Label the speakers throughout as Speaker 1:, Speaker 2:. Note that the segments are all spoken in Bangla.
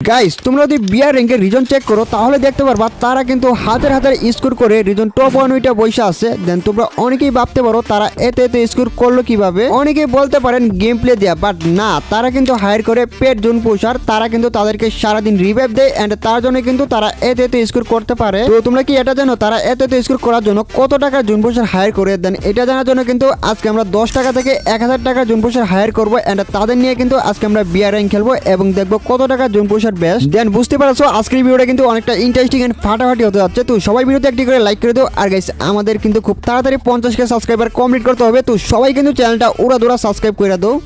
Speaker 1: গাইস তোমরা যদি বিয়ার র্যাঙ্কের রিজন চেক করো তাহলে দেখতে পারবা তারা কিন্তু হাজার হাজার স্কোর করে রিজন টপ 1 বসে আছে। দেন তোমরা অনেকেই ভাবতে পারো তারা এতে স্কোর করলো কিভাবে। অনেকেই বলতে পারেন গেম প্লে দেয়া, বাট না, তারা কিন্তু হায়ার করে পেট জোন পুষার। তারা কিন্তু তাদেরকে সারাদিন রিভাইভ দেয় এন্ড তার জন্য কিন্তু তারা এতে স্কোর করতে পারে। তো তোমরা কি এটা জানো তারা এতে স্কোর করার জন্য কত টাকা জোন পুষার হায়ার করে? দেন এটা জানার জন্য কিন্তু আজকে আমরা 10 টাকা থেকে 1000 টাকা জোন পুষার হায়ার করবো এন্ড তাদের নিয়ে কিন্তু আজকে আমরা বিয়ার র্যাঙ্ক খেলবো এবং দেখবো কত টাকা জোন পুষার বেস্ট। দেন বুঝতে পারছো আজকের ভিডিওটা কিন্তু অনেকটা ইন্টারেস্টিং এন্ড ফাটাফাটি হতে যাচ্ছে। তো সবাই ভিডিওতে একটি করে লাইক করে দাও। আর গাইস আমাদের কিন্তু খুব তাড়াতাড়ি 50K সাবস্ক্রাইবার কমপ্লিট করতে হবে। তো সবাই কিন্তু চ্যানেলটা উড়াদুরা সাবস্ক্রাইব করে দাও।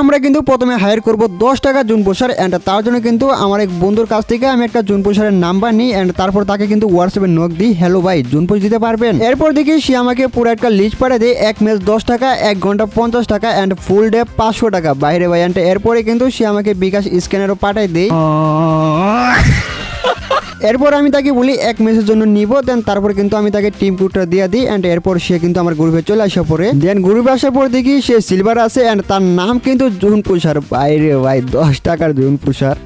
Speaker 1: আমরা কিন্তু প্রথমে হায়ার করব 10 টাকা জুন পোষার এন্ড তার জন্য কিন্তু আমার এক বন্ধুর কাছ থেকে আমি একটা জুন পোষারের নাম্বার নিই এন্ড তারপর তাকে কিন্তু হোয়াটসঅ্যাপে নক দিই, হ্যালো ভাই জুন পোষ দিতে পারবেন? এরপর দেখি সে আমাকে পুরো একটা লিস্ট পাঠিয়ে দেয়, 1 ম্যাচ 10 টাকা, 1 ঘন্টা 50 টাকা এন্ড ফুল ডে 500 টাকা। বাইরে ভাই এন্ড এরপরে কিন্তু সে আমাকে বিকাশ স্ক্যানারও পাঠিয়ে দেয়। এরপর আমি তাকে বলি 1 ম্যাচের জন্য নিব। দেন তারপর কিন্তু আমি তাকে টিম কোডটা দিয়ে দিই এন্ড এরপর সে কিন্তু আমার গ্রুপে চলে আসা পরে। দেন গ্রুপে আসার পর দেখি সে সিলভার আছে এন্ড তার নাম কিন্তু জুন পুষার। বাইরে ভাই 10 টাকার জুন পুষার।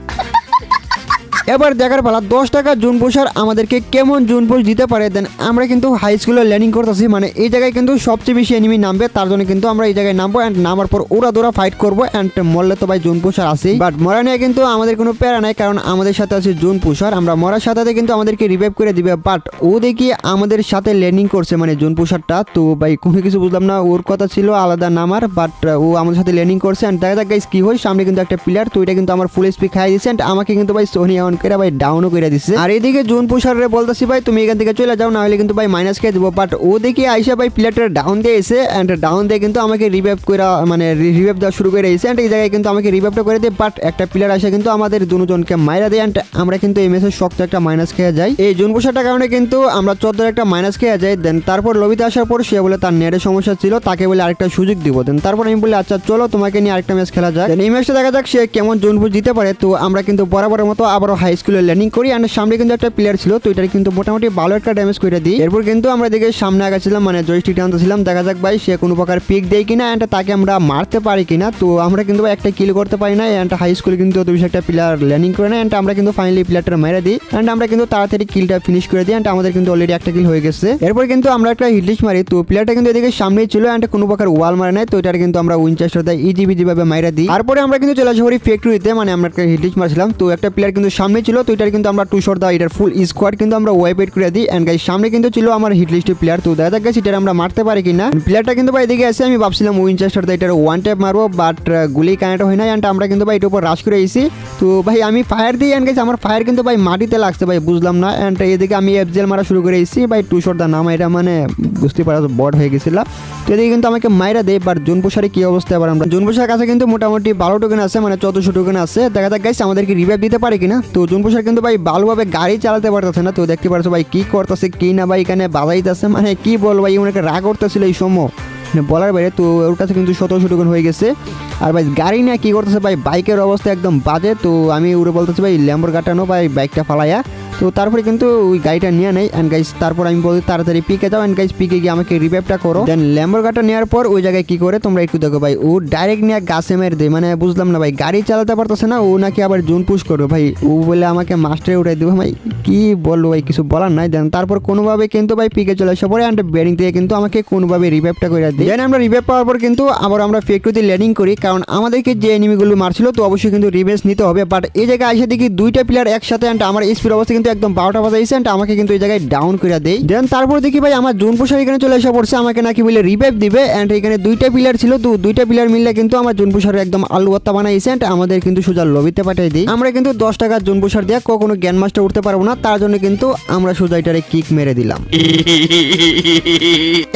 Speaker 1: এবার দেখার পালা 10 টাকা জুন পুষার আমাদেরকে কেমন জুন পুষ দিতে পারে। দেন আমরা কিন্তু হাই স্কুলে ল্যান্ডিং করতেছি, মানে এই জায়গায় কিন্তু সবচেয়ে বেশি এনিমি নামবে, তার জন্য কিন্তু আমরা এই জায়গায় নামবো এন্ড নামার পর ওরা দৌড়া ফাইট করবো এন্ড মরলে তো ভাই জুন পুষার আছেই। বাট মরা নিয়ে কিন্তু আমাদের কোনো প্যারা নাই, কারণ আমাদের সাথে আছে জুন পুষার। আমরা মরার সাথে কিন্তু আমাদেরকে রিভাইভ করে দিবে। বাট ও দেখি আমাদের সাথে ল্যান্ডিং করছে, মানে জুন পুষারটা। তো ভাই কোনো কিছু বুঝলাম না, ওর কথা ছিল আলাদা নামার, বাট ও আমাদের সাথে ল্যান্ডিং করছে এন্ড দেখা যাক গাইস কি হয়। সামনে কিন্তু একটা প্লেয়ার, তো এটা কিন্তু আমার ফুল স্পি খাই দিচ্ছে এন্ড আমাকে কিন্তু ভাই সোনি অন করে ভাই ডাউনও করে দিচ্ছে। আর এইদিকে জুন পুষারে বলতেছি ভাই তুমি এখান থেকে চলে যাও, না হলে কিন্তু ভাই মাইনাস খেয়ে দেবো। বাট ও দেখি আইসা ভাই প্লেয়ারটা ডাউন দিয়ে এসে এন্ড ডাউন দিয়ে কিন্তু আমাকে রিভাইভ করে, মানে রিভাইভ দেওয়া শুরু করে এসে এন্ড এই জায়গায় কিন্তু আমাকে রিভাইভটা করে দেয়। বাট একটা প্লেয়ার আসে কিন্তু আমাদের দুজনকে মাইরা দেয় এন্ড আমরা কিন্তু এই ম্যাচে শক্ত একটা মাইনাস খেয়ে যাই। এই জুন পুষারটার কারণে কিন্তু আমরা 14 একটা মাইনাস খেয়ে যাই। দেন তারপর লবিতে আসার পর সে বলে তার নেটের সমস্যা ছিল, তাকে বলে আরেকটা সুযোগ দিব। দেন তারপর আমি বলি আচ্ছা চলো তোমাকে নিয়ে আরেকটা ম্যাচ খেলা যায়। এই ম্যাচটা দেখা যাক সে কেমন জুন পুষ দিতে পারে। তো আমরা কিন্তু বরাবরের মতো আবারও হাই স্কুলে ল্যান্ডিং করি এন্ড সামনে কিন্তু একটা প্লেয়ার ছিল, তো এটা কিন্তু মোটামুটি ভালো একটা ড্যামেজ করে দিই। এরপর কিন্তু আমরা দেখে সামনে আগাছিলাম, মানে জয়স্টিক টানতেছিলাম, দেখা যাক ভাই সে কোনো প্রকার পিক দেয় কিনা এন্ড তাকে আমরা মারতে পারি কিনা। তো আমরা কিন্তু একটা কিল করতে পারি না এন্ড হাই স্কুলে কিন্তু অত বেশি একটা প্লেয়ার ল্যান্ডিং করে না এন্ড আমরা কিন্তু ফাইনালি প্লেয়ারটা মেরে দিই এন্ড আমরা কিন্তু তাড়াতাড়ি কিলটা ফিনিশ করে দিই এন্ড আমাদের কিন্তু অলরেডি একটা কিল হয়ে গেছে। এরপর কিন্তু আমরা একটা হিটলিস্ট মারি, তো প্লেয়ারটা কিন্তু এদিকে সামনেই ছিল এন্ড কোনো প্রকার ওয়াল মারে নাই, তো এটা কিন্তু আমরা উইনচেস্টার দিয়ে ইজিবিজি ভাবে মাইরা দিই। তারপরে আমরা কিন্তু চলে আসি ফ্যাক্টরিতে, মানে আমরা একটা হিটলিস্ট মারছিলাম, তো একটা প্লেয়ার কিন্তু সামনে ছিল, তো এটা কিন্তু আমরা 2 শট দাও এটার ফুল স্কোয়াড কিন্তু আমরা ওয়াইপ করে দিই এন্ড গাইস সামনে কিন্তু ছিল আমার হিট লিস্টের প্লেয়ার। তো দেখা যাক গাইস এটা আমরা মারতে পারি কিনা। প্লেয়ারটা কিন্তু ভাই এদিকে আছে, আমি ভাবছিলাম উইনচেস্টার দিয়ে এটার ওয়ান ট্যাপ মারবো, বাট গুলি কানেক্ট হয় না এন্ড আমরা কিন্তু ভাই এটার উপর রাশ করে এসেছি। তো ভাই আমি ফায়ার দিই এন্ড গাইস আমার ফায়ার কিন্তু ভাই মাটিতে লাগছে, ভাই বুঝলাম না এন্ড এদিকে আমি এফজেল মারা শুরু করে এসেছি ভাই 2 শট দা নাম, এটা মানে বুঝতে পারা বট হয়ে গেছিল। তো এদিকে কিন্তু আমাকে মাইরা দেয়। বাট জুন পুষারে কি অবস্থা? এবার আমরা জুন পুষার কাছে কিন্তু মোটামুটি 12 টোকেন আছে, মানে 1400 টোকেন আছে। দেখা যাক গাইস আমাদেরকে রিভাইভ দিতে পারে কিনা। তো জুন পুষার কিন্তু ভাই ভালোভাবে গাড়ি চালাতে পারতেছে না, তো দেখতে পারছো ভাই কি করতেছে কি না ভাই, এখানে বাজাইতেছে, মানে কি বলবো ভাই উনাকে রাগ করতেছিল এই সময় বলার বাইরে। তো ওর কাছে কিন্তু 1700 টোকেন হয়ে গেছে। আর ভাই গাড়ি নিয়ে কি করতেছে ভাই, বাইকের অবস্থা একদম বাজে। তো আমি উড়ে বলতেছি ভাই ল্যাম্বোর কাটানো ভাই বাইকটা ফালাইয়া। তো তারপরে কিন্তু ওই গাড়িটা নিয়ে নেই এন্ড গাইস তারপর আমি বলি তাড়াতাড়ি পিকে যাও এন্ড গাইস পিকে গিয়ে আমাকে রিভাইভটা করো। দেন ল্যাম্বোর গাড়িটা নেওয়ার পর ওই জায়গায় কি করে তোমরা একটু দেখো ভাই, ও ডাইরেক্ট নিয়ে গাছে মেরে দেয়, মানে বুঝলাম না ভাই গাড়ি চালাতে পারতেছে না, ও নাকি আবার জুন পুশ করবে ভাই, ও বলে আমাকে মাস্টারে উঠাই দেবো। ভাই কি বলবো ভাই, কিছু বলার নাই। দেন তারপর কোনোভাবে কিন্তু ভাই পিকে চলে আসা পরে এন্ড ব্যাটিং থেকে কিন্তু আমাকে কোনোভাবে রিভাইভটা করে দিই। দেন আমরা রিভাইভ পাওয়ার পর কিন্তু আবার আমরা ফ্যাক্টরিতে ল্যান্ডিং করি, কারণ আমাদেরকে যে এনিমিগুলো মারছিল তো অবশ্যই কিন্তু রিভেঞ্জ নিতে হবে। বাট এই জায়গায় এসে দেখি 2টা প্লেয়ার একসাথে এন্ড আমার স্পিড অবস্থা কিন্তু একদম 12টা বাজাইছে এন্ড আমাকে কিন্তু এই জায়গায় ডাউন করে দেয়। দেন তারপর দেখি ভাই আমার জুন পুষার এখানে চলে আসা পড়ছে, আমাকে নাকি বলে রিভাইভ দিবে এন্ড এখানে 2টা প্লেয়ার ছিল, তো 2টা প্লেয়ার মিললে কিন্তু আমার জুন পুষার একদম আলু ভর্তা বানাইছে এন্ড আমাদের কিন্তু সোজা লবিতে পাঠিয়ে দিই। আমরা কিন্তু 10 টাকার জুন পুষার দিয়ে কখনো জ্ঞান মাস্টার উঠতে পারবো না, তার জন্য কিন্তু আমরা সোজা এটারে কিক মেরে দিলাম।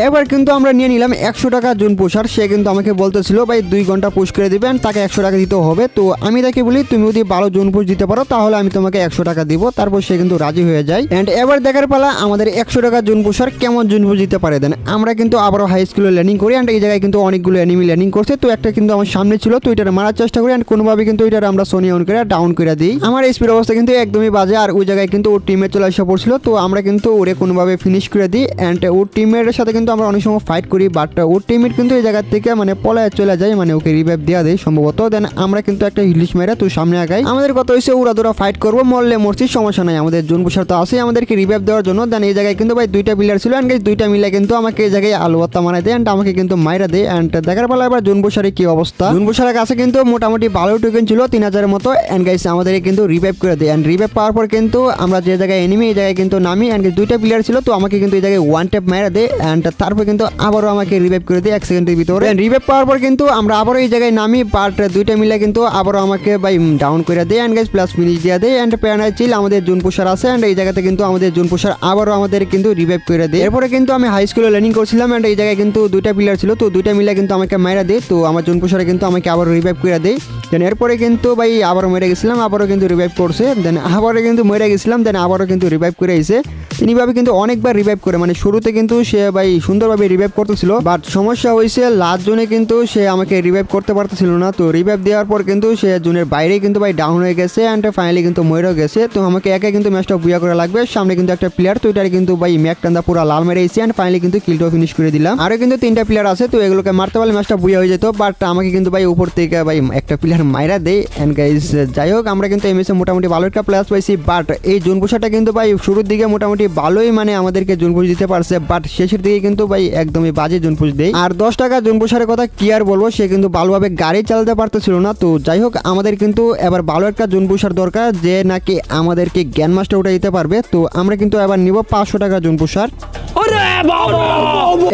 Speaker 1: এবার কিন্তু আমরা নিয়ে নিলাম 100 টাকা জুন পুষার। সে কিন্তু আমাকে বলতেছিল ভাই 2 ঘন্টা পুশ করে দিবেন, তাকে 100 টাকা দিতে হবে। তো আমি তাকে বলি তুমি যদি ভালো জুন পুশ দিতে পারো তাহলে আমি তোমাকে 100 টাকা দিব। তারপর সে কিন্তু রাজি হয়ে যায়। এন্ড এবার দেখার পালা আমাদের 100 টাকা জুন পুষার কেমন জুন পুষ দিতে পারে। দেন আমরা কিন্তু আবারও হাই স্কুলে ল্যান্ডিং করি এন্ড এই জায়গায় কিন্তু অনেকগুলো এনিমি ল্যান্ডিং করছে। তো একটা কিন্তু আমার সামনে ছিল, তো এটার মারার চেষ্টা করি এন্ড কোনোভাবে কিন্তু এটার আমরা সোনি অন করে ডাউন করে দিই। আমার স্পিড অবস্থা কিন্তু একদমই বাজে আর ওই জায়গায় কিন্তু ওর টিমে চলে আসা পড়ছিল, তো আমরা কিন্তু ওরে কোনোভাবে ফিনিশ করে দিই এন্ড ওর টিমের সাথে কিন্তু আমরা অনেক সময় ফাইট করি, বাট ওর টিমের কিন্তু এই জায়গা থেকে মানে পলায় চলে যায়, মানে ওকে রিভাইভ দেওয়া দেয় সম্ভবত। দেন আমরা কিন্তু একটা হিলিশ মেরা তো সামনে আগাই। আমাদের কথা হয়েছে উড়াদুরা ফাইট করবো, মরলে মরছি সমস্যা নাই, আমাদের জুন পুষার তো আছে আমাদেরকে রিভাইভ দেওয়ার জন্য। দেন এই জায়গায় কিন্তু ভাই দুইটা প্লেয়ার ছিল এন্ড দুইটা মিলে কিন্তু আমাকে এই জায়গায় আলুবাত্তা মারাই দেয় এন্ড আমাকে কিন্তু মাইরা দেয়। এন্ড দেখার পালা এবার জুন পুষারের কি অবস্থা। জুন পুষারের কাছে কিন্তু মোটামুটি ভালো টোকেন ছিল 3000 মতো এন্ড গাইস আমাদের কিন্তু রিভাইভ করে দেয়। এন্ড রিভাইভ পাওয়ার পর কিন্তু আমরা যে জায়গায় এনিমি এই জায়গায় কিন্তু নামি এন্ড দুইটা প্লেয়ার ছিল, তো আমাকে কিন্তু এই জায়গায় ওয়ান ট্যাপ মারা দেয় এন্ড তারপর কিন্তু আবারও আমাকে রিভাইভ করে দেয় 1 সেকেন্ডের ভিতরে। রিভাইভ পাওয়ার পর কিন্তু আমরা আবারও এই জায়গায় নামি, বাট দুইটা মিলে কিন্তু আবারও আমাকে ভাই ডাউন করে দেয় এন্ড গাইস প্লাস ফিনিশ দিয়ে দেয়। এন্ড প্যারানাই চিল আমাদের জুন পুষার আছে এন্ড এই জায়গাতে কিন্তু আমাদের জুন পুষার আবারও আমাদের কিন্তু রিভাইভ করে দেয়। এরপরে কিন্তু আমি হাই স্কুলে ল্যান্ডিং করছিলাম এন্ড এই জায়গায় কিন্তু দুইটা প্লেয়ার ছিল, তো দুইটা মিলে কিন্তু আমাকে মারা দেয়, তো আমার জুন পুষারে কিন্তু আমাকে আবারও রিভাইভ করে দেয়। দেন এরপরে কিন্তু ভাই আবারও মেরে গেছিলাম, আবারও কিন্তু রিভাইভ করছে, দেন আবারও কিন্তু মেরে গেছিলাম, দেন আবারও কিন্তু রিভাইভ করে এসে তিনিভাবে কিন্তু অনেকবার রিভাইভ করে, মানে শুরুতে কিন্তু সে ভাই সুন্দরভাবে রিভাইভ করতেছিল, বাট সমস্যা হয়েছে লাস্ট জোনে কিন্তু সে আমাকে রিভাইভ করতে পারতেছিল না। তো রিভাইভ দেওয়ার পর কিন্তু সে জোনের বাইরে কিন্তু ভাই ডাউন হয়ে গেছে এন্ড ফাইনালি কিন্তু মরেও গেছে। তো আমাকে একা কিন্তু ম্যাচটা বুয়া করা লাগবে, সামনে কিন্তু একটা প্লেয়ার, তো এটার কিন্তু ভাই ম্যাক টান্দা পুরো লাল মেরে এসে এন্ড ফাইনালি কিন্তু কিলটাও ফিনিশ করে দিলাম। আরও কিন্তু 3টা প্লেয়ার আছে, তো এগুলোকে মারতে পারলে ম্যাচটা বুয়া হয়ে যেত, বাট আমাকে কিন্তু ভাই উপর থেকে ভাই একটা প্লেয়ার মাইরা দেয় এন্ড গাইস যাই হোক আমরা কিন্তু এই ম্যাচে মোটামুটি ভালো একটা প্লেয়ার পাইছি। বাট এই জুন পুষারটা কিন্তু ভাই শুরুর দিকে মোটামুটি ভালোই মানে আমাদেরকে জুন পুষ দিতে পারছে, বাট শেষের দিকে কিন্তু ভাই একদমই বাজে জুন পুষ দেয়। আর 10 টাকা জুন পুষারের কথা কি আর বলবো, সে কিন্তু ভালোভাবে গাড়ি চালাতে পারতেছিল না। তো যাই হোক আমাদের কিন্তু এবার ভালো একটা জুন পুষার দরকার যে নাকি আমাদেরকে জ্ঞান মাস্টার উঠে দিতে পারবে। তো আমরা কিন্তু এবার নিব 500 টাকা জুন পুষার।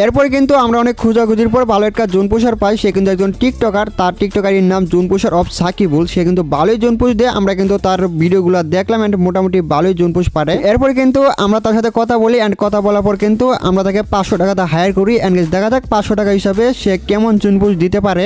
Speaker 1: এরপরে কিন্তু আমরা অনেক খোঁজাখুঁজির পর ভালো একটা জুন পুষার পাই, সে কিন্তু একজন টিকটকার, তার টিকটকারের নাম জুন পুষার অফ সাকিবুল। সে কিন্তু ভালোই জুন পুষ দেয়, আমরা কিন্তু তার ভিডিওগুলো দেখলাম এন্ড মোটামুটি ভালোই জুন পুষ পারে। এরপরে কিন্তু আমরা তার সাথে কথা বলি এন্ড কথা বলার পর কিন্তু আমরা তাকে 500 টাকাতে হায়ার করি এন্ড দেখা যাক 500 টাকা হিসাবে সে কেমন জুন পুষ দিতে পারে।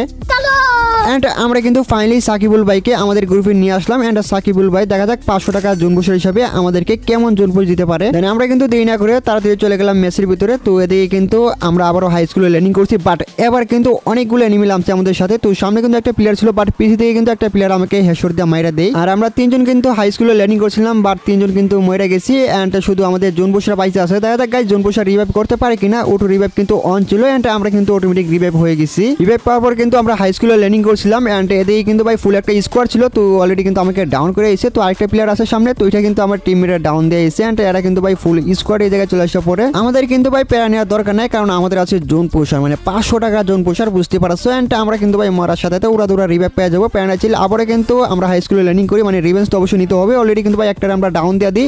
Speaker 1: এন্ড আমরা কিন্তু ফাইনালি সাকিবুল ভাইকে আমাদের গ্রুপে নিয়ে আসলাম এন্ড সাকিবুল ভাই দেখা যাক 500 টাকা জুন পুষের হিসাবে আমাদেরকে কেমন জুন পুষ দিতে পারে। দেন আমরা কিন্তু দেরি না করে তাড়াতাড়ি চলে গেলাম মেসের ভিতরে। তো এদিকে কিন্তু আমরা আবারও হাই স্কুলে ল্যান্ডিং করছি, বাট এবার কিন্তু অনেকগুলো এনিমি নামছে আমাদের সাথে। তো সামনে কিন্তু একটা প্লেয়ার ছিল, বাট পিছি থেকে কিন্তু একটা প্লেয়ার আমাকে হেডশট দিয়ে মাইরা দেয়। আর আমরা 3জন কিন্তু হাই স্কুলে ল্যান্ডিং করছিলাম, বাট 3জন কিন্তু মরে গেছি এন্ড শুধু আমাদের জুন পুষরা পাইছে আছে। দেখা যাক গাইস জুন পুষরা রিভাইভ করতে পারে কিনা। অটো রিভাইভ কিন্তু অন ছিল এন্ড আমরা কিন্তু অটোমেটিক রিভাইভ হয়ে গেছি। রিভাইভ পাওয়ার পর কিন্তু আমরা হাই স্কুলে ল্যান্ডিং করছিলাম এন্ড এদিকে কিন্তু ভাই ফুল একটা স্কোয়াড ছিল, তো অলরেডি কিন্তু আমাকে ডাউন করে এসে, তো আরেকটা প্লেয়ার আছে সামনে, তো এটা কিন্তু আমার টিমমেটরা ডাউন দিয়ে এসে এন্ড এরা কিন্তু ভাই ফুল স্কোয়াড এই জায়গায় চলে আসা পরে আমাদের কিন্তু ভাই প্যারা নেওয়ার দরকার নাই, কারণ আমাদের আছে জোন পুষার, মানে 500 টাকা জোন পুষার, বুঝতে পারছো। এন্ড আমরা কিন্তু ভাই মরার সাথে উড়াদুরা রিভাইভ পেয়ে যাবো। প্যারা ছিল আবারও কিন্তু আমরা হাই স্কুলে ল্যান্ডিং করি, মানে রিভেঞ্জ তো অবশ্যই নিতে হবে। অলরেডি কিন্তু ভাই একটা আমরা ডাউন দিয়ে দিই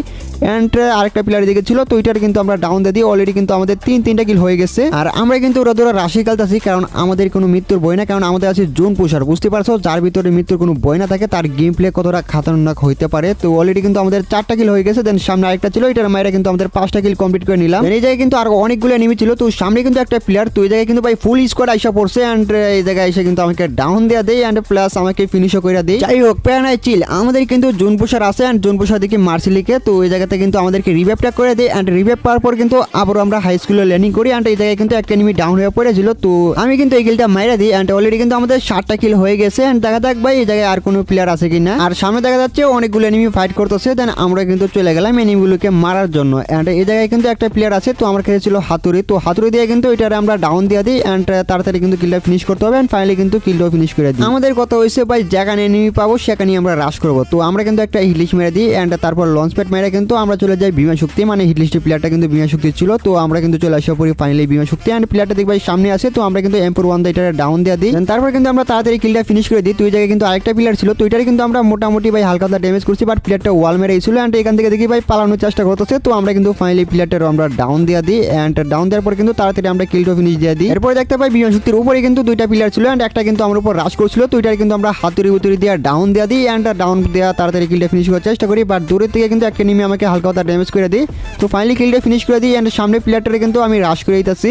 Speaker 1: এন্ড আরেকটা প্লেয়ার দিকে ছিল, তো ওইটার কিন্তু আমরা ডাউন দিয়ে দিই। অলরেডি কিন্তু আমাদের 3টা কিল হয়ে গেছে আর আমরা কিন্তু উড়াদুরা রাশি খেলতেছি, কারণ আমাদের কোনো মৃত্যুর বই না, কারণ আমাদের আছে জোন পুষার, বুঝতে পারছো। যার ভিতরে মৃত্যুর কোনো বই না থাকে তার গেম প্লে কতটা খাতারনাক হইতে পারে। তো অলরেডি কিন্তু আমাদের 4টা কিল হয়ে গেছে। দেন সামনে আরেকটা ছিল, এটার মাইরা কিন্তু আমাদের 5টা কিল কমপ্লিট করে নিলাম। এই জায়গায় কিন্তু আর অনেকগুলো এনিমি ছিল, তো সামনে কিন্তু একটা প্লেয়ার, তো এই জায়গায় কিন্তু ভাই ফুল স্কোয়াড আইসা পড়ছে এন্ড এই জায়গায় এসে কিন্তু আমাকে ডাউন দেয়া দেয় এন্ড প্লাস আমাকে ফিনিশও করে দেয়। যাই হোক প্যারানাই চিল আমাদের কিন্তু জুন পুষার আছে এন্ড জুন পুষার দিকে মার্সিলিকে, তো এই জায়গাতে কিন্তু আমাদেরকে রিভাইভটা করে দেয় এন্ড রিভাইভ পাওয়ার পর কিন্তু আবারও আমরা হাই স্কুলে ল্যান্ডিং করি এন্ড এই জায়গায় কিন্তু একটা এনিমি ডাউন হয়ে পড়েছিল, তো আমি কিন্তু এই কিলটা মাইরা দিই এন্ড অলরেডি কিন্তু আমাদের 7টা কিল হয়ে গেছে এন্ড দেখা যাক ভাই এই জায়গায় আর কোনো প্লেয়ার আছে কিনা। আর সামনে দেখা যাচ্ছে অনেকগুলো এনিমি ফাইট করতেছে, দেন আমরা কিন্তু চলে গেলাম এনিমিগুলোকে মারার জন্য এন্ড এই জায়গায় কিন্তু একটা প্লেয়ার আছে, তো আমার কাছে ছিল হাতুড়ি, তো হাতুড়ি দিয়ে কিন্তু এটারে আমরা ডাউন দিয়ে দিই এন্ড তাড়াতাড়ি কিন্তু কিলটা ফিনিশ করতে হবে এন্ড ফাইনালি কিন্তু কিলটাও ফিনিশ করে দিই। আমাদের কথা হয়েছে ভাই যেখানে এনিমি পাবো সেখানে আমরা রাশ করবো, তো আমরা কিন্তু একটা হিটলিস্ট মেরে দিই এন্ড তারপর লঞ্চ প্যাড মেরে কিন্তু আমরা চলে যাই বিমা শক্তি, মানে হিটলিস্টের প্লেয়ারটা কিন্তু বিমা শক্তি ছিল, তো আমরা কিন্তু চলে আসা পরি ফাইনালি বিমা শক্তি এন্ড প্লেয়ারটা দেখবে সামনে আছে, তো আমরা কিন্তু M4 1 দিয়ে এটা ডাউন দিয়ে দিই। তারপর কিন্তু আমরা তাড়াতাড়ি কিলটা ফিনিশ করে দিই। তো এই জায়গায় কিন্তু আরেকটা প্লেয়ার ছিল, তো এটারে কিন্তু আমরা মোটামুটি ভাই হালকা ড্যামেজ করছি, বাট প্লেয়ারটা ওয়াল মেরে ছিল এন্ড এখান থেকে দেখি ভাই পালানোর চেষ্টা করতেছে, তো আমরা কিন্তু ফাইনালি প্লেয়ারটা আমরা ডাউন দিয়ে দিই এন্ড ডাউন দেওয়ার পর কিন্তু তাড়াতাড়ি আমরা কিলটা ফিনিশ দিয়ে দিই। এরপর দেখতে পাই বিমান শক্তির উপরে কিন্তু 2টা প্লেয়ার ছিল এন্ড একটা কিন্তু আমার উপর রাশ করছিল, তো এটার কিন্তু আমরা হাতুড়ি উতুড়ি দিয়ে ডাউন দিয়ে দিই এন্ড ডাউন দেওয়া তাড়াতাড়ি কিলটা ফিনিশ করার চেষ্টা করি, বাট দূরের থেকে কিন্তু একটা নেমে আমাকে হালকা ড্যামেজ করে দিই। তো ফাইনালি কিলটা ফিনিশ করে দিই এন্ড সামনে প্লেয়ারটারে কিন্তু আমি রাশ করে দিতেছি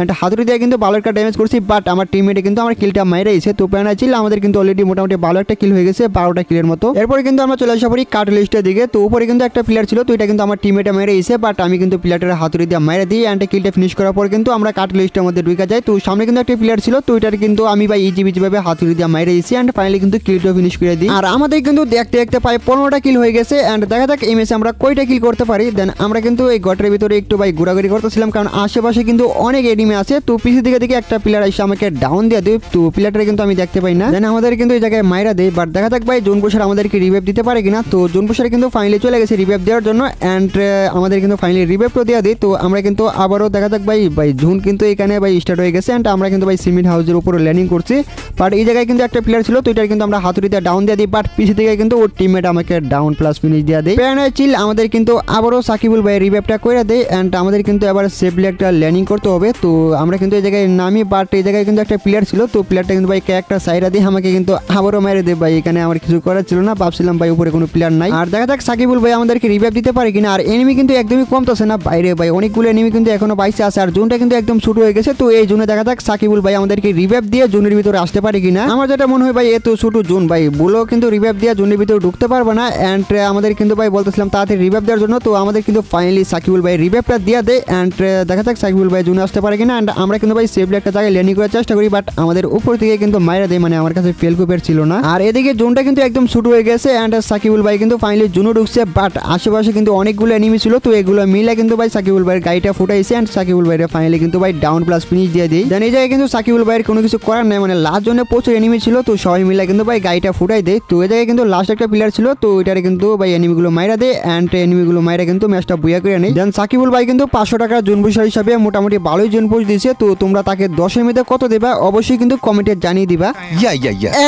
Speaker 1: এন্ড হাতুড়ি দিয়ে কিন্তু ভালো একটা ড্যামেজ করছি, বাট আমার টিমমেটে কিন্তু আমার কিলটা মাইরে এসে, তো প্যানাচিল আমাদের কিন্তু অলরেডি মোটামুটি ভালো একটা কিল হয়ে গেছে, 12টা কিলের মতো। এরপরে কিন্তু আমরা চলে আসা পড়ি কাট লিস্টের দিকে। তো উপরে কিন্তু একটা প্লেয়ার ছিল, তো এটা কিন্তু আমার টিমমেটে মেরে এসে, বাট আমি কিন্তু প্লেয়ারটার হাতুড়ি দিয়ে মেরে দিই অ্যান্ড কিলটা ফিনিশ করার পর কিন্তু আমরা কাট লিস্টের মধ্যে ঢুকে যাই। তো সামনে কিন্তু একটা প্লেয়ার ছিল, তো এটার কিন্তু আমি ভাই ইজি ভাবে হাতুড়ি দিয়ে মেরে এসেছি অ্যান্ড ফাইনালি কিন্তু কিলটা ফিনিশ করে দিই। আর আমাদের কিন্তু দেখতে দেখতে প্রায় 15টা কিল হয়ে গেছে অ্যান্ড দেখা যাক এই ম্যাচে আমরা কয়টা কিল করতে পারি। দেন আমরা কিন্তু এই গটের ভিতরে একটু ভাই ঘোরাঘুরি করতেছিলাম, কারণ আশেপাশে কিন্তু অনেক এনিমি আছে। তো পিছু দিকে একটা প্লেয়ার এসে আমাকে ডাউন দিয়ে দেয়, তো প্লেয়ারটা কিন্তু আমি দেখতে পাই না। দেন আমাদের কিন্তু এই জায়গায় মাইরা দেয়, বাট দেখা যাক ভাই জোন পুষার আমাদেরকে রিভাইভ দিতে পারে কিনা। তো জোন পুষার কিন্তু ফাইনালি চলে গেছে রিভাইভ দেওয়ার জন্য অ্যান্ড আমাদের কিন্তু ফাইনালি রিভাইভটা দিয়ে দিই। তো আমরা কিন্তু আবারও দেখা যাক ভাই জোন কিন্তু এখানে ভাই স্টার্ট হয়ে গেছে অ্যান্ড আমরা কিন্তু ভাই সিমেন্ট হাউসের উপরে ল্যান্ডিং করছি। বাট এই জায়গায় কিন্তু একটা প্লেয়ার ছিল, তো এটা কিন্তু আমরা হাতুড়ি দিয়ে ডাউন দিয়ে দিই, বাট পিছিয়ে থেকে কিন্তু ওর টিমমেট আমাকে ডাউন প্লাস ফিনিশ দিয়ে দেয়। প্যানাচিল আমাদের কিন্তু আবারও সাকিবুল ভাই রিভাইভটা করে দেয় অ্যান্ড আমাদের কিন্তু এবার সেফলি একটা ল্যান্ডিং করতে হবে। তো আমরা কিন্তু এই জায়গায় নামি, বাট এই জায়গায় কিন্তু একটা প্লেয়ার ছিল, তো প্লেয়ারটা কিন্তু ভাই একটা সাইডা দিয়ে আমাকে কিন্তু আবারও মেরে দেয়। ভাই এখানে আমার কিছু করার ছিল না, ভাবছিলাম ভাই উপরে কোনো প্লেয়ার নাই। আর দেখা যাক সাকিবুল ভাই আমাদেরকে রিভাইভ দিতে পারে কিনা। আর এনিমি কিন্তু একদমই কমতেছে না বাইরে, ভাই অনেকগুলো এনিমি কিন্তু এখনো বাইসে আছে আর জোনটা কিন্তু একদম ছোট হয়ে গেছে। তো এই জোনে দেখা যাক সাকিবুল ভাই আমাদেরকে রিভাইভ দিয়ে জোনের ভিতরে আসতে পারে কিনা। আমার যেটা মনে হয় ভাই এত ছোট জোন, ভাই বলো কিন্তু রিভাইভ দিয়ে জোনের ভিতরে ঢুকতে পারবে না অ্যান্ড আমাদের কিন্তু ভাই বলতেছিলাম তাড়াতাড়ি রিভাইভ দেওয়ার জন্য। তো আমাদের কিন্তু ফাইনালি সাকিবুল ভাই রিভাইভটা দিয়ে দেয় অ্যান্ড দেখা যাক সাকিবুল ভাই জোনে আসতে পারে কিনা। অ্যান্ড আমরা কিন্তু ভাই সেফলি একটা জায়গায় ল্যান্ডিং করার চেষ্টা করি, বাট আমাদের উপর থেকে কিন্তু মাইরা দেয়, মানে আমার কাছে ফেল কুপের ছিল না। আর এদিকে জোনটা কিন্তু একদম শুরু হয়ে গেছে অ্যান্ড সাকিবুল ভাই কিন্তু ফাইনালি জোনও ঢুকছে, বাট আশেপাশে কিন্তু অনেকগুলো এনিমি ছিল। তো এগুলো মিলে কিন্তু ভাই সাকিবুল ভাইয়ের গাড়িটা ফুটাইছে অ্যান্ড সাকিবুল ভাইয়ের ফাইনালি কিন্তু ভাই ডাউন প্লাস ফিনিশ দিয়ে দিই। দেন এই জায়গায় কিন্তু সাকিবুল ভাইয়ের কোনো কিছু করার নাই, মানে লাস্ট জোনে প্রচুর এনিমি ছিল, তো সবাই মিলে কিন্তু ভাই গাড়িটা ফুটাই দেয়। তো এই জায়গায় কিন্তু লাস্ট একটা প্লেয়ার ছিল, তো এটারে কিন্তু ভাই এনিমিগুলো মাইরা দেয় অ্যান্ড এনিমিগুলো মাইরা কিন্তু ম্যাচটা বুয়া করে নেই। দেন সাকিবুল ভাই কিন্তু 500 টাকা জোন পুশ হিসাবে মোটামুটি ভালোই জোন পুশ দিয়েছে। তো তোমরা তাকে 10-এর মধ্যে কত দেবা অবশ্যই কিন্তু কমেন্টে জানিয়ে দিবা।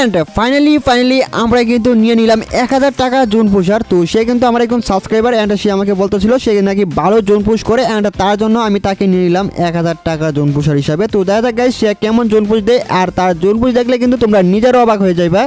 Speaker 1: এন্ড ফাইনালি আমরা কিন্তু নিয়ে নিলাম 1000 টাকা জোন পুষার। তো সে কিন্তু আমার একজন সাবস্ক্রাইবার অ্যান্ড সে আমাকে বলতেছিল সে নাকি ভালো জোন পুশ করে অ্যান্ড তার জন্য আমি তাকে নিয়ে নিলাম 1000 টাকা জোন পুষার হিসাবে। তো দেখা যাক গাইস সে কেমন জোন পুশ দেয়, আর তার জোন পুশ দেখলে কিন্তু তোমরা নিজেরও অবাক হয়ে যাইবা।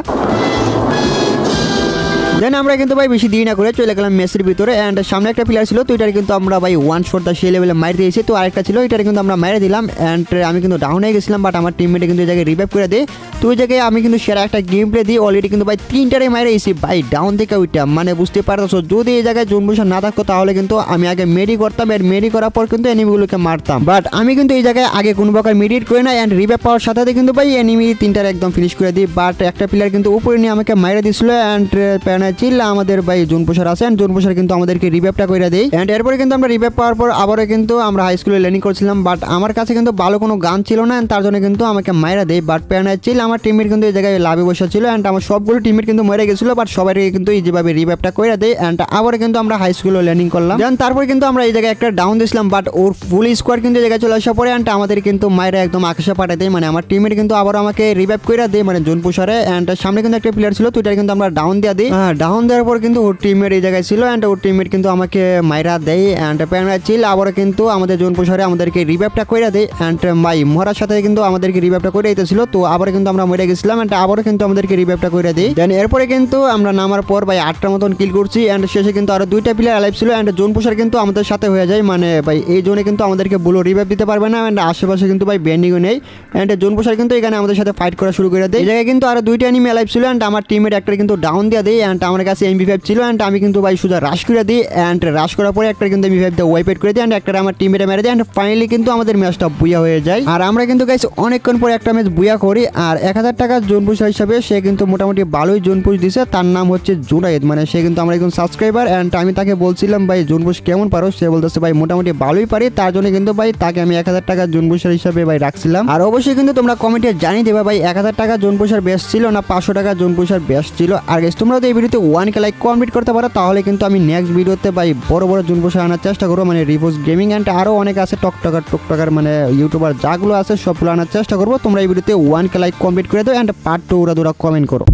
Speaker 1: দেন আমরা কিন্তু ভাই বেশি দেরি না করে চলে গেলাম মেসের ভিতরে অ্যান্ড সামনে একটা প্লেয়ার ছিল, তো এটার কিন্তু আমরা ভাই ওয়ান শট দা সেই লেভেলে মার দিয়েছি। তো আরেকটা ছিল এটার কিন্তু আমরা মেরে দিলাম অ্যান্ড আমি কিন্তু ডাউন হয়ে গেছিলাম, বাট আমার টিমমেটে কিন্তু এই জায়গায় রিভাইভ করে দেয়। তো ওই জায়গায় আমি কিন্তু সেরা একটা গেম প্লে দিই, অলরেডি কিন্তু ভাই 3টারে মারে এসেছি ভাই ডাউন থেকে ওইটা, মানে বুঝতে পারতেছো যদি এই জায়গায় জোন পুশ না থাকতো তাহলে কিন্তু আমি আগে মেডি করতাম, আর মেডি করার পর কিন্তু এনিমিগুলোকে মারতাম। বাট আমি কিন্তু এই জায়গায় আগে কোনো প্রকার মেডিট করে না অ্যান্ড রিভাইভ পাওয়ার সাথে সাথে কিন্তু ভাই এনিমি 3টারে একদম ফিনিশ করে দিই। বাট একটা প্লেয়ার কিন্তু উপরে নিয়ে আমাকে মাইরে দিছিল অ্যান্ড প্যানাচিল আমাদের ভাই জোন পুষার আছে অ্যান্ড জোন পুষার কিন্তু আমাদেরকে রিভাইভটা করে দেয় অ্যান্ড এরপরে কিন্তু আমরা রিভাইভ পাওয়ার পর আবারও কিন্তু আমরা হাই স্কুলে ল্যান্ডিং করছিলাম, বাট আমার কাছে কিন্তু ভালো কোনো গান ছিল না, তার জন্য কিন্তু আমাকে মাইরা দেয়। বাট প্যানাচিল আমার টিমমেট কিন্তু এই জায়গায় লাভে বসা ছিল অ্যান্ড আমার সবগুলো টিমমেট কিন্তু মরে গেছিল, বাট সবাই কিন্তু যেভাবে রিভাইভটা করে দেয় অ্যান্ড আবারও কিন্তু আমরা হাই স্কুলে ল্যান্ডিং করলাম। দেন তারপর কিন্তু আমরা এই জায়গায় একটা ডাউন দিয়েছিলাম, বাট ওর ফুল স্কোয়াড কিন্তু এই জায়গায় চলে আসা পরে অ্যান্ড আমাদের কিন্তু মাইরা একদম আকাশে পাঠায় দেয়, মানে আমার টিমমেট কিন্তু আবার আমাকে রিভাইভ করে দেয় মানে জোন পুষারে অ্যান্ড সামনে কিন্তু একটা প্লেয়ার ছিল, তো এটা কিন্তু আমরা ডাউন দিয়ে দিই। ডাউন দেওয়ার পর কিন্তু ওর টিমমেট এই জায়গায় ছিল অ্যান্ড ওর টিমমেট কিন্তু আমাকে মাইরা দেয় অ্যান্ড প্যানাচিল আবারও কিন্তু আমাদের জোন পুষারে আমাদেরকে রিভাইভটা করে দেয় অ্যান্ড ভাই মরার সাথে কিন্তু আমাদেরকে রিভাইভটা করে দিতেছিল। তো আবার কিন্তু আমরা মরে গেছিলাম অ্যান্ড আবারও কিন্তু আমাদেরকে রিভাইভটা করে দিই। দেন এরপরে কিন্তু আমরা নামার পর ভাই 8টার মতন কিল করছি অ্যান্ড শেষে কিন্তু আরো 2টা প্লেয়ার অ্যালাইভ ছিল অ্যান্ড জোন পুষার কিন্তু আমাদের সাথে হয়ে যায়, মানে ভাই এই জোনে কিন্তু আমাদেরকে বলো রিভাইভ দিতে পারবে না অ্যান্ড আশেপাশে কিন্তু ভাই ব্যান্ডিংও নেই অ্যান্ড জোন পুষার কিন্তু এখানে আমাদের সাথে ফাইট করা শুরু করে দেয়। এই জায়গায় কিন্তু আরো 2টা এনিমি অ্যালাইভ ছিল অ্যান্ড আমার টিমমেট একটা কিন্তু ডাউন দিয়ে দেয় অ্যান্ড আমার কাছে MP5 ছিল অ্যান্ড আমি কিন্তু ভাই সোজা রাশ করে দিই অ্যান্ড রাশ করার পরে একটা কিন্তু MP5 দিয়ে ওয়াইপ করে দিই অ্যান্ড একটা আমার টিমমেটে মেরে দেয় অ্যান্ড ফাইনালি কিন্তু আমাদের ম্যাচটা বুয়া হয়ে যায়। আর আমরা কিন্তু গাইস অনেকক্ষণ পরে একটা ম্যাচ বুয়া করি আর 1000 টাকা জোন পুশ হিসাবে সে কিন্তু মোটামুটি ভালোই জোন পুশ দিছে, তার নাম হচ্ছে জুনায়েদ, মানে সে কিন্তু আমার একজন সাবস্ক্রাইবার অ্যান্ড আমি তাকে বলছিলাম ভাই জোন পুশ কেমন পারো, সে বলতেছে ভাই মোটামুটি ভালোই পারি, তার জন্য কিন্তু ভাই তাকে আমি 1000 টাকা জোন পুশার হিসাবে ভাই রাখছিলাম। আর অবশ্যই কিন্তু তোমরা কমেন্টে জানিয়ে দেবা ভাই 1000 টাকা জোন পুশার বেস্ট ছিল না 500 টাকা জোন পুশার বেস্ট ছিল। আর গাইস তোমরা তো এই ভিডিওতে 1k লাইক কমপ্লিট করতে পারো তাহলে কিন্তু আমি নেক্সট ভিডিওতে ভাই বড় বড় জোন পুশার আনার চেষ্টা করবো, মানে রিভোস গেমিং অ্যান্ড আরো অনেক আছে টকটকার মানে ইউটিউবার যাগুলো আছে সবগুলো আনার চেষ্টা করবো। তোমরা এই ভিডিওতে 1k লাইক কমপ্লিট করে দাও অ্যান্ড পার্ট 2 ওরা কমেন্ট করো।